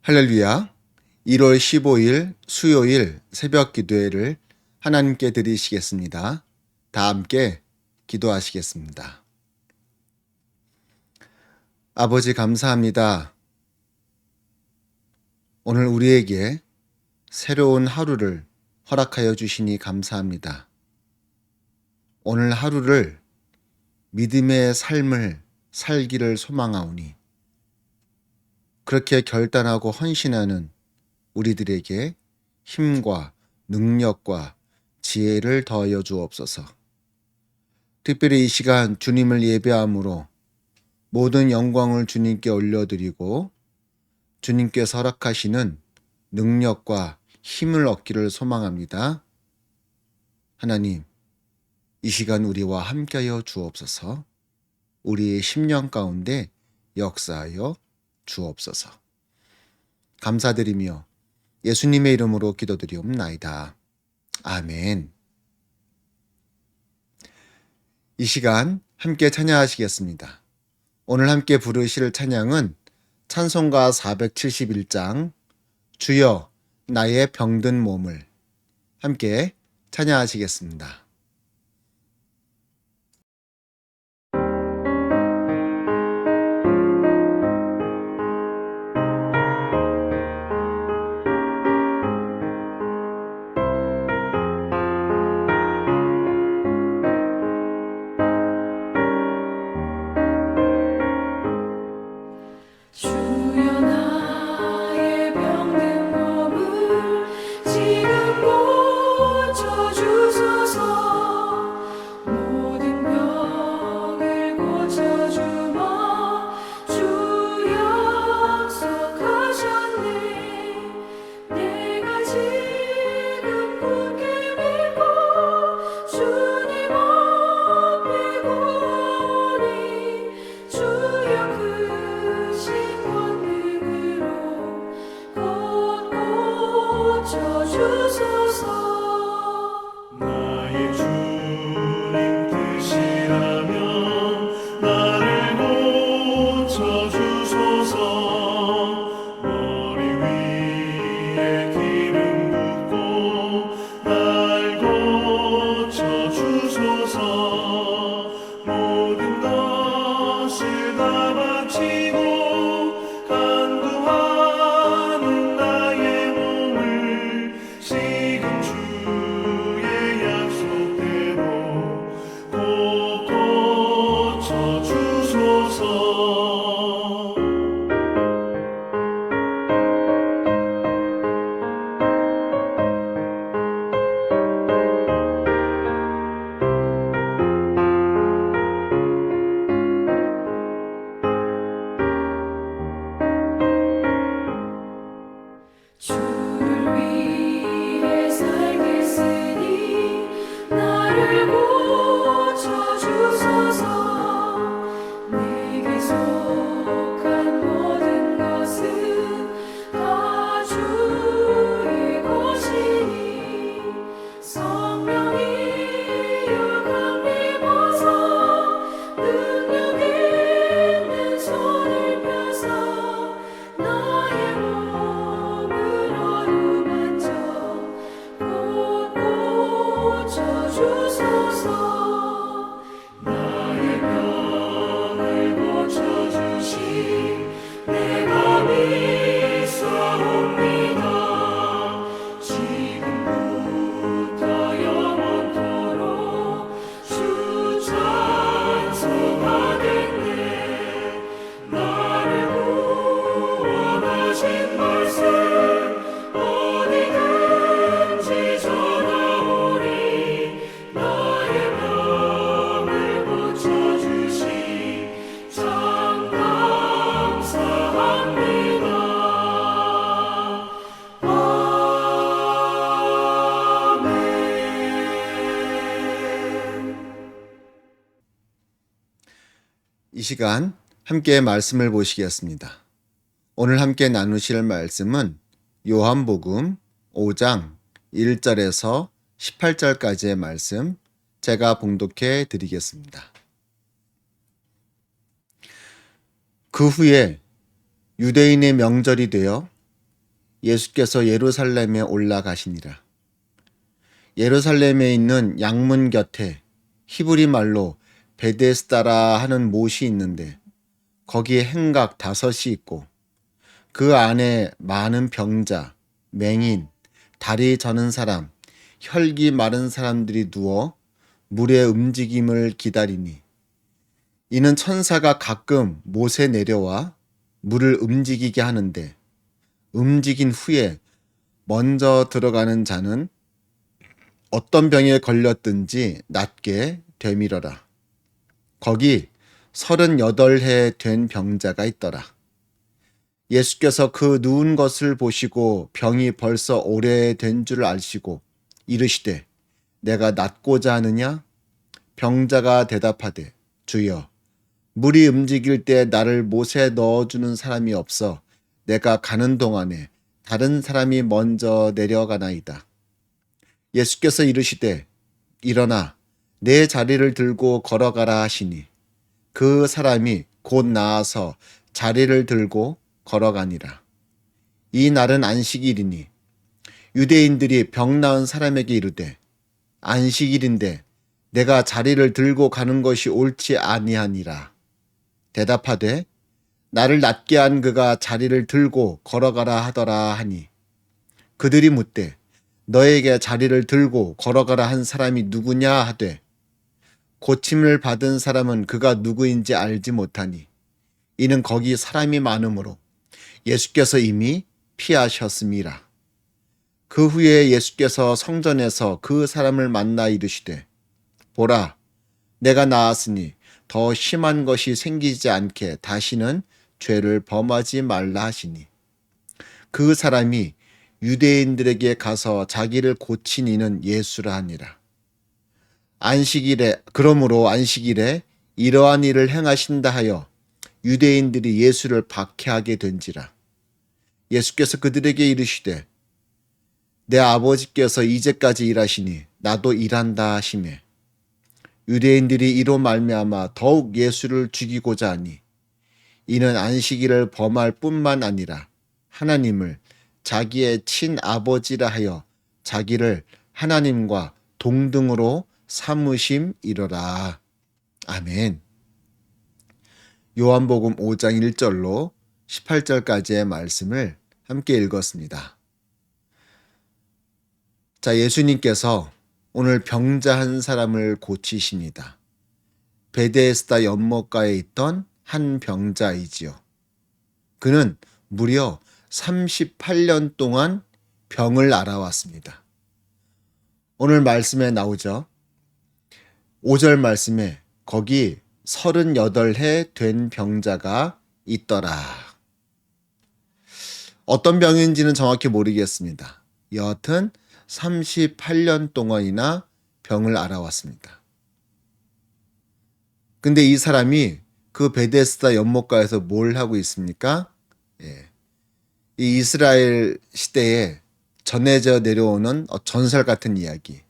할렐루야. 1월 15일 수요일 새벽 기도회를 하나님께 드리시겠습니다. 다 함께 기도하시겠습니다. 아버지 감사합니다. 오늘 우리에게 새로운 하루를 허락하여 주시니 감사합니다. 오늘 하루를 믿음의 삶을 살기를 소망하오니 그렇게 결단하고 헌신하는 우리들에게 힘과 능력과 지혜를 더하여 주옵소서. 특별히 이 시간 주님을 예배함으로 모든 영광을 주님께 올려드리고 주님께서 허락하시는 능력과 힘을 얻기를 소망합니다. 하나님, 이 시간 우리와 함께하여 주옵소서. 우리의 심령 가운데 역사하여 주옵소서. 감사드리며 예수님의 이름으로 기도드리옵나이다. 아멘. 이 시간 함께 찬양하시겠습니다. 오늘 함께 부르실 찬양은 찬송가 471장 주여 나의 병든 몸을 함께 찬양하시겠습니다. 주여 나의 병든 몸을 지금 고쳐주소서. 모든 병을 고쳐주마 주 약속하셨네. 내가 지금 굳게 믿고 주님 앞에 구하오니 주여 크신 권능으로 곧 고쳐주소서. 나의 주님 뜻이라면 나를 고쳐주소서. 머리 위에 기름 붓고 날 고쳐주소서. 모든 것을 다 바치고 간구하는 나의 몸을 지금 주의 약속대로 꼭 고쳐주소서. 주를 위해 살겠으니 나를 고쳐주소서. 내게 속한 모든 것은 다 주의 것이니 성령이여 강림하사 능력 있는 손을 펴사 나의 몸을 어루만져 곧 고쳐주소서. 나의 병을 고쳐주시 내가 믿사옵니다. 지금부터 영원토록 주 찬송하겠네. 나를 구원하신 말씀 어디든지 전하오니 나의 병을 고쳐주시 참 감사합니다. 아멘. 이 시간 함께 말씀을 보시겠습니다. 오늘 함께 나누실 말씀은 요한복음 5장 1절에서 18절까지의 말씀 제가 봉독해 드리겠습니다. 그 후에 유대인의 명절이 되어 예수께서 예루살렘에 올라가시니라. 예루살렘에 있는 양문 곁에 히브리 말로 베데스다라 하는 못이 있는데 거기에 행각 5이 있고 그 안에 많은 병자, 맹인, 다리 저는 사람, 혈기 마른 사람들이 누워 물의 움직임을 기다리니 이는 천사가 가끔 못에 내려와 물을 움직이게 하는데 움직인 후에 먼저 들어가는 자는 어떤 병에 걸렸든지 낫게 되밀어라. 거기 38해 된 병자가 있더라. 예수께서 그 누운 것을 보시고 병이 벌써 오래된 줄 아시고 이르시되 내가 낫고자 하느냐? 병자가 대답하되 주여 물이 움직일 때 나를 못에 넣어주는 사람이 없어 내가 가는 동안에 다른 사람이 먼저 내려가나이다. 예수께서 이르시되 일어나 내 자리를 들고 걸어가라 하시니 그 사람이 곧 나아서 자리를 들고 걸어가니라. 이 날은 안식일이니 유대인들이 병 나은 사람에게 이르되 안식일인데 내가 자리를 들고 가는 것이 옳지 아니하니라. 대답하되 나를 낫게 한 그가 자리를 들고 걸어가라 하더라 하니 그들이 묻되 너에게 자리를 들고 걸어가라 한 사람이 누구냐 하되 고침을 받은 사람은 그가 누구인지 알지 못하니 이는 거기 사람이 많으므로 예수께서 이미 피하셨음이라. 그 후에 예수께서 성전에서 그 사람을 만나 이르시되 보라 내가 나았으니 더 심한 것이 생기지 않게 다시는 죄를 범하지 말라 하시니 그 사람이 유대인들에게 가서 자기를 고친 이는 예수라 하니라. 그러므로 안식일에 이러한 일을 행하신다 하여 유대인들이 예수를 박해하게 된지라. 예수께서 그들에게 이르시되 내 아버지께서 이제까지 일하시니 나도 일한다 하시매 유대인들이 이로 말미암아 더욱 예수를 죽이고자 하니 이는 안식일을 범할 뿐만 아니라 하나님을 자기의 친아버지라 하여 자기를 하나님과 동등으로 삼으심이로라. 아멘. 요한복음 5장 1절로 18절까지의 말씀을 함께 읽었습니다. 자, 예수님께서 오늘 병자 한 사람을 고치십니다. 베데스다 연못가에 있던 한 병자이지요. 그는 무려 38년 동안 병을 앓아왔습니다. 오늘 말씀에 나오죠. 5절 말씀에 거기 38해 된 병자가 있더라. 어떤 병인지는 정확히 모르겠습니다. 여하튼 38년 동안이나 병을 앓아왔습니다. 근데 이 사람이 그 베데스다 연못가에서 뭘 하고 있습니까? 이 이스라엘 시대에 전해져 내려오는 전설 같은 이야기.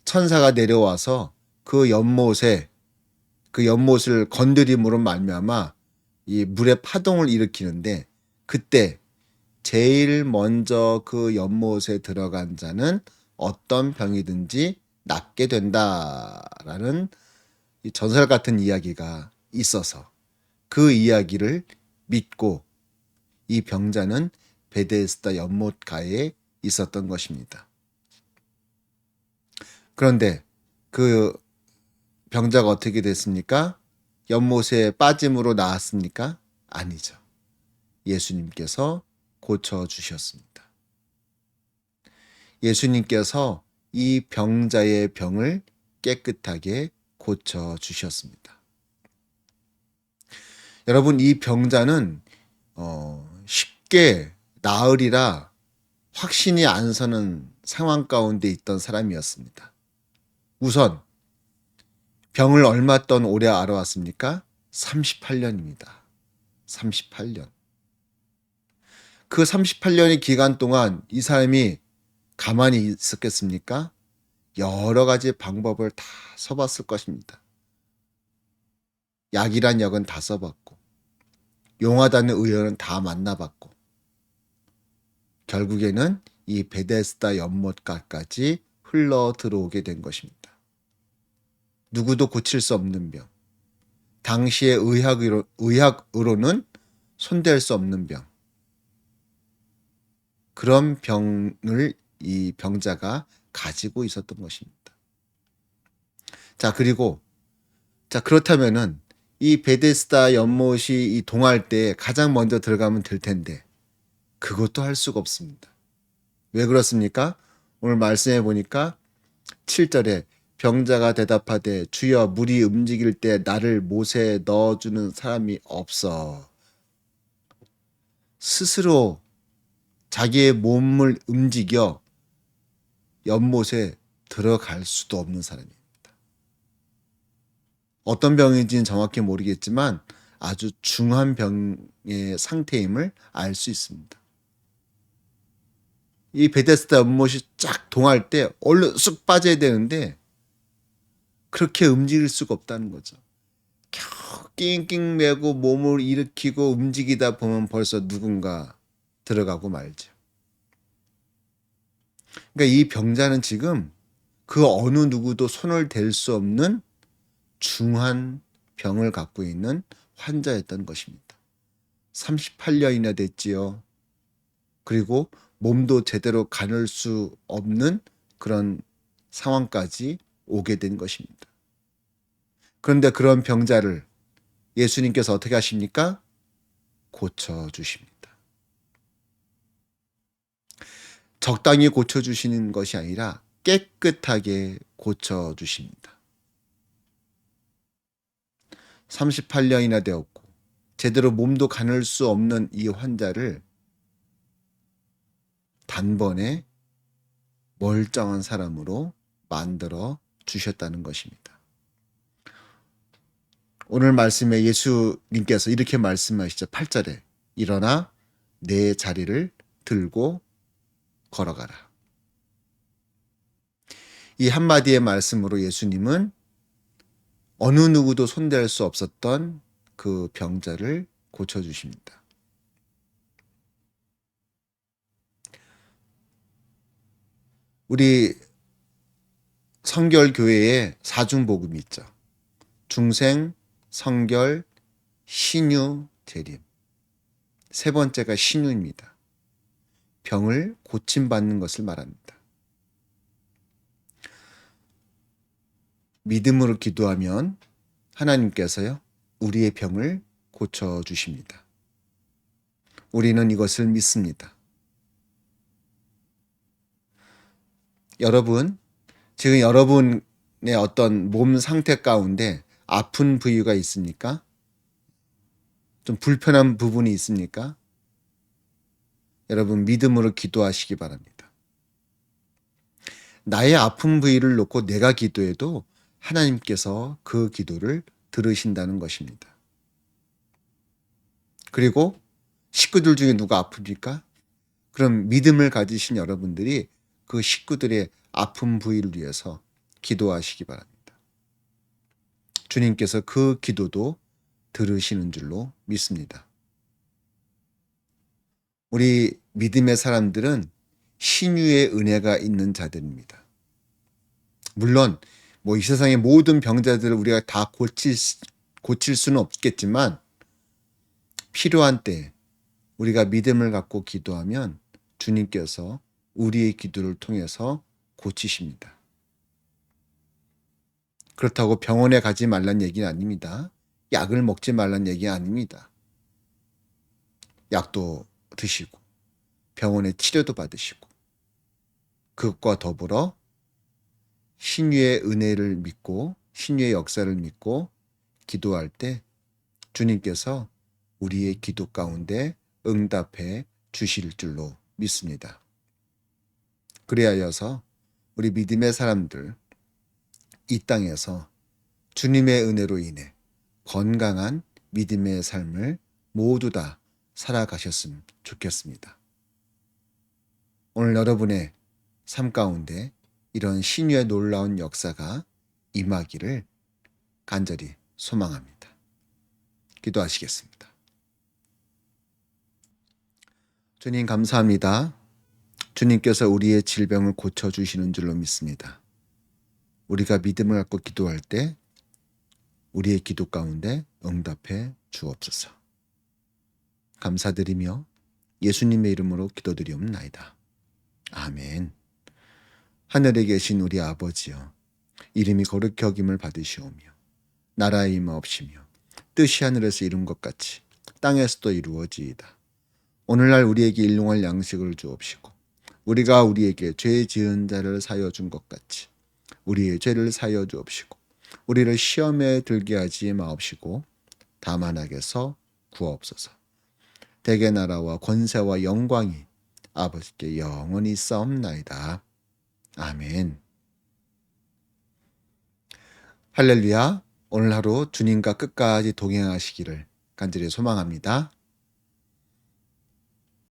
천사가 내려와서 그 연못을 건드림으로 말미암아 이 물의 파동을 일으키는데 그때 제일 먼저 그 연못에 들어간 자는 어떤 병이든지 낫게 된다라는 이 전설 같은 이야기가 있어서 그 이야기를 믿고 이 병자는 베데스다 연못가에 있었던 것입니다. 그런데 그 병자가 어떻게 됐습니까? 연못에 빠짐으로 나았습니까? 아니죠. 예수님께서 고쳐주셨습니다. 예수님께서 이 병자의 병을 깨끗하게 고쳐주셨습니다. 여러분, 이 병자는 쉽게 나으리라 확신이 안 서는 상황 가운데 있던 사람이었습니다. 우선 병을 얼마 동안 오래 앓아왔습니까? 38년입니다. 38년. 그 38년의 기간 동안 이 사람이 가만히 있었겠습니까? 여러 가지 방법을 다 써봤을 것입니다. 약이란 약은 다 써봤고 용하다는 의원은 다 만나봤고 결국에는 이 베데스다 연못가까지 흘러 들어오게 된 것입니다. 누구도 고칠 수 없는 병, 당시의 의학으로는 손댈 수 없는 병, 그런 병을 이 병자가 가지고 있었던 것입니다. 자, 그리고 그렇다면은 이 베데스다 연못이 이 동할 때 가장 먼저 들어가면 될 텐데 그것도 할 수가 없습니다. 왜 그렇습니까? 오늘 말씀해 보니까 7절에 병자가 대답하되 주여 물이 움직일 때 나를 못에 넣어주는 사람이 없어. 스스로 자기의 몸을 움직여 연못에 들어갈 수도 없는 사람입니다. 어떤 병인지는 정확히 모르겠지만 아주 중한 병의 상태임을 알 수 있습니다. 이 베데스다 연못이 쫙 동할 때 얼른 쑥 빠져야 되는데 그렇게 움직일 수가 없다는 거죠. 겨우 낑낑 매고 몸을 일으키고 움직이다 보면 벌써 누군가 들어가고 말죠. 그러니까 이 병자는 지금 그 어느 누구도 손을 댈 수 없는 중한 병을 갖고 있는 환자였던 것입니다. 38년이나 됐지요. 그리고 몸도 제대로 가눌 수 없는 그런 상황까지 오게 된 것입니다. 그런데 그런 병자를 예수님께서 어떻게 하십니까? 고쳐주십니다. 적당히 고쳐주시는 것이 아니라 깨끗하게 고쳐주십니다. 38년이나 되었고 제대로 몸도 가눌 수 없는 이 환자를 단번에 멀쩡한 사람으로 만들어 주셨다는 것입니다. 오늘 말씀에 예수님께서 이렇게 말씀하시죠. 8절에 일어나 내 자리를 들고 걸어가라. 이 한마디의 말씀으로 예수님은 어느 누구도 손댈 수 없었던 그 병자를 고쳐주십니다. 우리 성결교회에 사중복음이 있죠. 중생, 성결, 신유, 재림. 세 번째가 신유입니다. 병을 고침받는 것을 말합니다. 믿음으로 기도하면 하나님께서요, 우리의 병을 고쳐주십니다. 우리는 이것을 믿습니다. 여러분, 지금 여러분의 어떤 몸 상태 가운데 아픈 부위가 있습니까? 좀 불편한 부분이 있습니까? 여러분, 믿음으로 기도하시기 바랍니다. 나의 아픈 부위를 놓고 내가 기도해도 하나님께서 그 기도를 들으신다는 것입니다. 그리고 식구들 중에 누가 아픕니까? 그럼 믿음을 가지신 여러분들이 그 식구들의 아픈 부위를 위해서 기도하시기 바랍니다. 주님께서 그 기도도 들으시는 줄로 믿습니다. 우리 믿음의 사람들은 신유의 은혜가 있는 자들입니다. 물론 이 세상의 모든 병자들을 우리가 다 고칠 수는 없겠지만 필요한 때 우리가 믿음을 갖고 기도하면 주님께서 우리의 기도를 통해서 고치십니다. 그렇다고 병원에 가지 말란 얘기는 아닙니다. 약을 먹지 말란 얘기 아닙니다. 약도 드시고 병원의 치료도 받으시고 그것과 더불어 신유의 은혜를 믿고 신유의 역사를 믿고 기도할 때 주님께서 우리의 기도 가운데 응답해 주실 줄로 믿습니다. 그리하여서 우리 믿음의 사람들 이 땅에서 주님의 은혜로 인해 건강한 믿음의 삶을 모두 다 살아가셨으면 좋겠습니다. 오늘 여러분의 삶 가운데 이런 신유의 놀라운 역사가 임하기를 간절히 소망합니다. 기도하시겠습니다. 주님 감사합니다. 주님께서 우리의 질병을 고쳐주시는 줄로 믿습니다. 우리가 믿음을 갖고 기도할 때 우리의 기도 가운데 응답해 주옵소서. 감사드리며 예수님의 이름으로 기도드리옵나이다. 아멘. 하늘에 계신 우리 아버지여, 이름이 거룩히 여김을 받으시오며 나라의 임하옵시며 뜻이 하늘에서 이룬 것 같이 땅에서도 이루어지이다. 오늘날 우리에게 일용할 양식을 주옵시고 우리가 우리에게 죄 지은 자를 사여 준 것 같이 우리의 죄를 사여 주옵시고 우리를 시험에 들게 하지 마옵시고 다만 악에서 구하옵소서. 대개 나라와 권세와 영광이 아버지께 영원히 있사옵나이다. 아멘. 할렐루야. 오늘 하루 주님과 끝까지 동행하시기를 간절히 소망합니다.